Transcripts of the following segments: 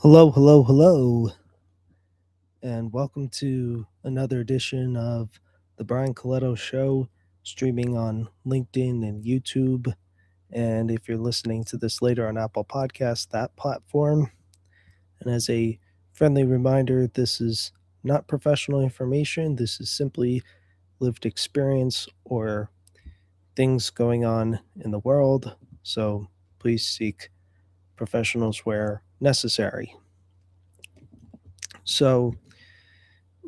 Hello, hello, hello, and welcome to another edition of the Brian Colletto Show, streaming on LinkedIn and YouTube. And if you're listening to this later on Apple Podcasts, that platform. And as a friendly reminder, this is not professional information. This is simply lived experience or things going on in the world. So please seek professionals where necessary. So,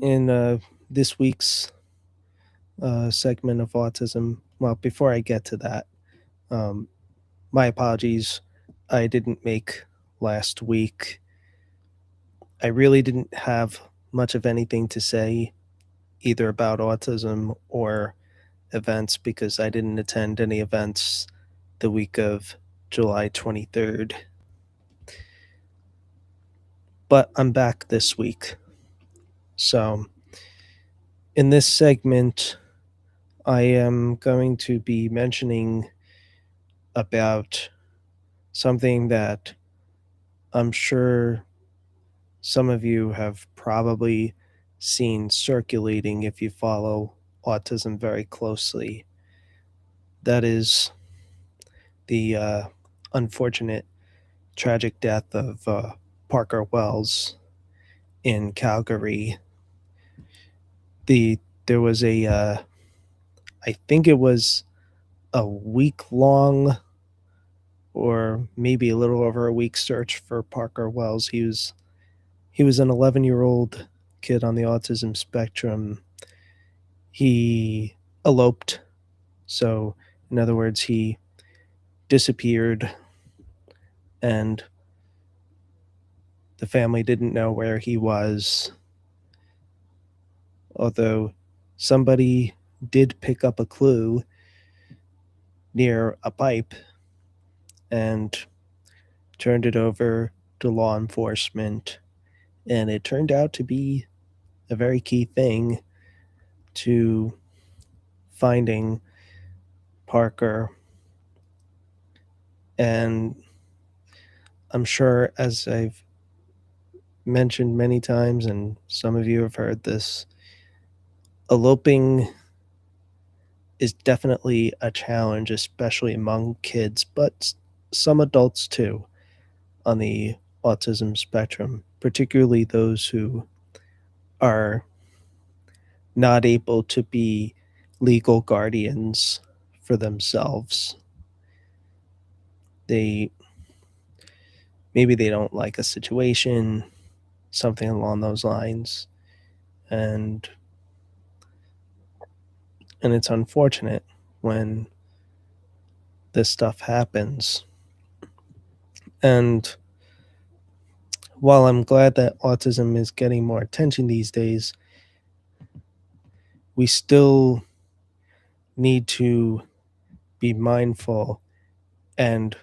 in this week's segment of autism. Well, before I get to that, um, my apologies. I didn't make last week. I really didn't have much of anything to say either about autism or events because I didn't attend any events the week of July 23rd. But I'm back this week. So, in this segment, I am going to be mentioning about something that I'm sure some of you have probably seen circulating if you follow autism very closely. That is the unfortunate tragic death of Parker Wells in Calgary. There was I think it was a week long or maybe a little over a week search for Parker Wells. He was an 11-year-old kid on the autism spectrum. He eloped. So, in other words, he disappeared and the family didn't know where he was. Although somebody did pick up a clue near a pipe and turned it over to law enforcement. And it turned out to be a very key thing to finding Parker. And I'm sure, as I've mentioned many times, and some of you have heard this, eloping is definitely a challenge, especially among kids, but some adults too on the autism spectrum, particularly those who are not able to be legal guardians for themselves. They maybe they don't like a situation, something along those lines, and it's unfortunate when this stuff happens. And while I'm glad that autism is getting more attention these days, we still need to be mindful and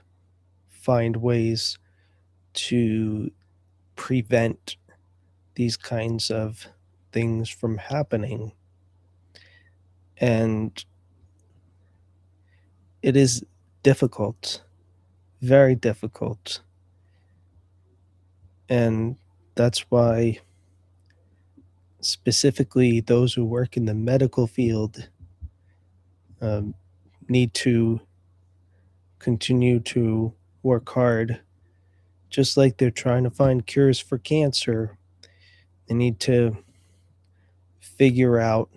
find ways to prevent these kinds of things from happening. And it is difficult, very difficult. And that's why, specifically, those who work in the medical field um, need to continue to work hard, just like they're trying to find cures for cancer. They need to figure out,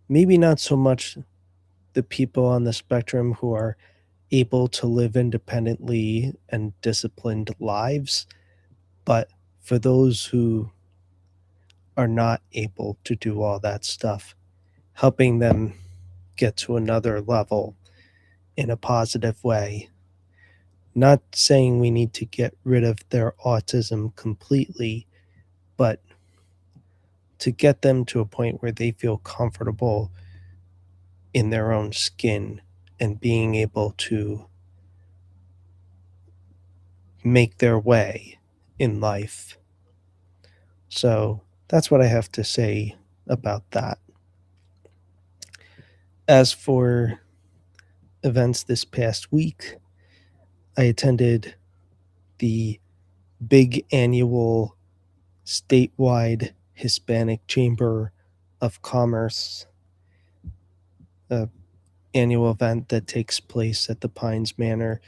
maybe not so much the people on the spectrum who are able to live independently and disciplined lives, but for those who are not able to do all that stuff, helping them get to another level in a positive way. Not saying we need to get rid of their autism completely, but to get them to a point where they feel comfortable in their own skin and being able to make their way in life. So that's what I have to say about that. As for events this past week, I attended the big annual statewide Hispanic Chamber of Commerce uh, annual event that takes place at the Pines Manor.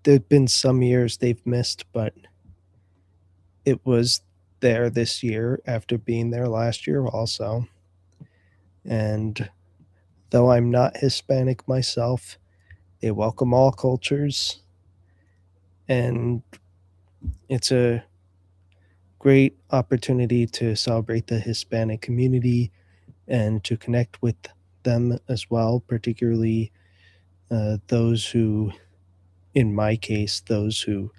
There have been some years they've missed, but it was there this year after being there last year also. And though I'm not Hispanic myself, they welcome all cultures, and it's a great opportunity to celebrate the Hispanic community and to connect with them as well, particularly those who, in my case, those who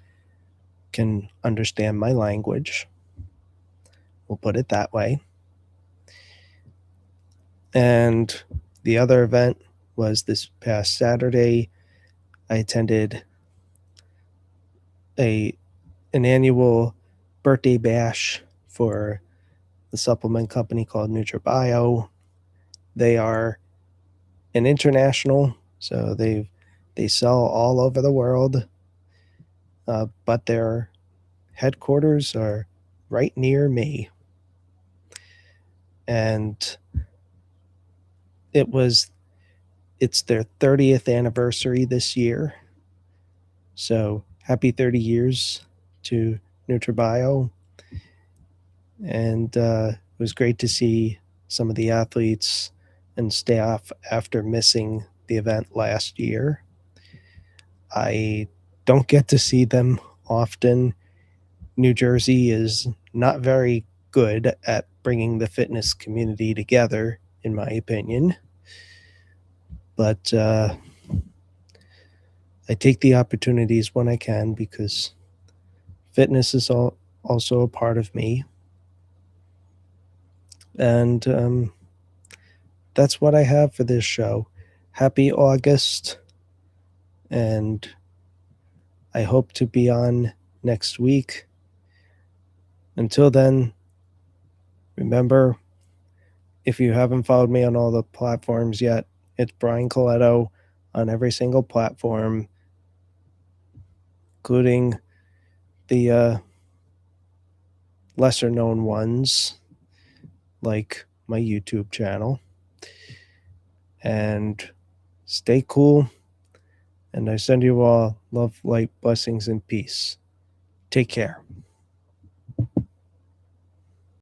can understand my language. We'll put it that way. And the other event was this past Saturday. I attended an annual birthday bash for the supplement company called NutriBio. They are an international, so they sell all over the world, but their headquarters are right near me. And it's their 30th anniversary this year. So happy 30 years to NutriBio. And it was great to see some of the athletes and staff after missing the event last year. I don't get to see them often. New Jersey is not very good at bringing the fitness community together, in my opinion. But I take the opportunities when I can because fitness is also a part of me. And that's what I have for this show. Happy August, and I hope to be on next week. Until then, remember, if you haven't followed me on all the platforms yet, it's Brian Colletto on every single platform, including the lesser known ones like my YouTube channel. And stay cool. And I send you all love, light, blessings, and peace. Take care.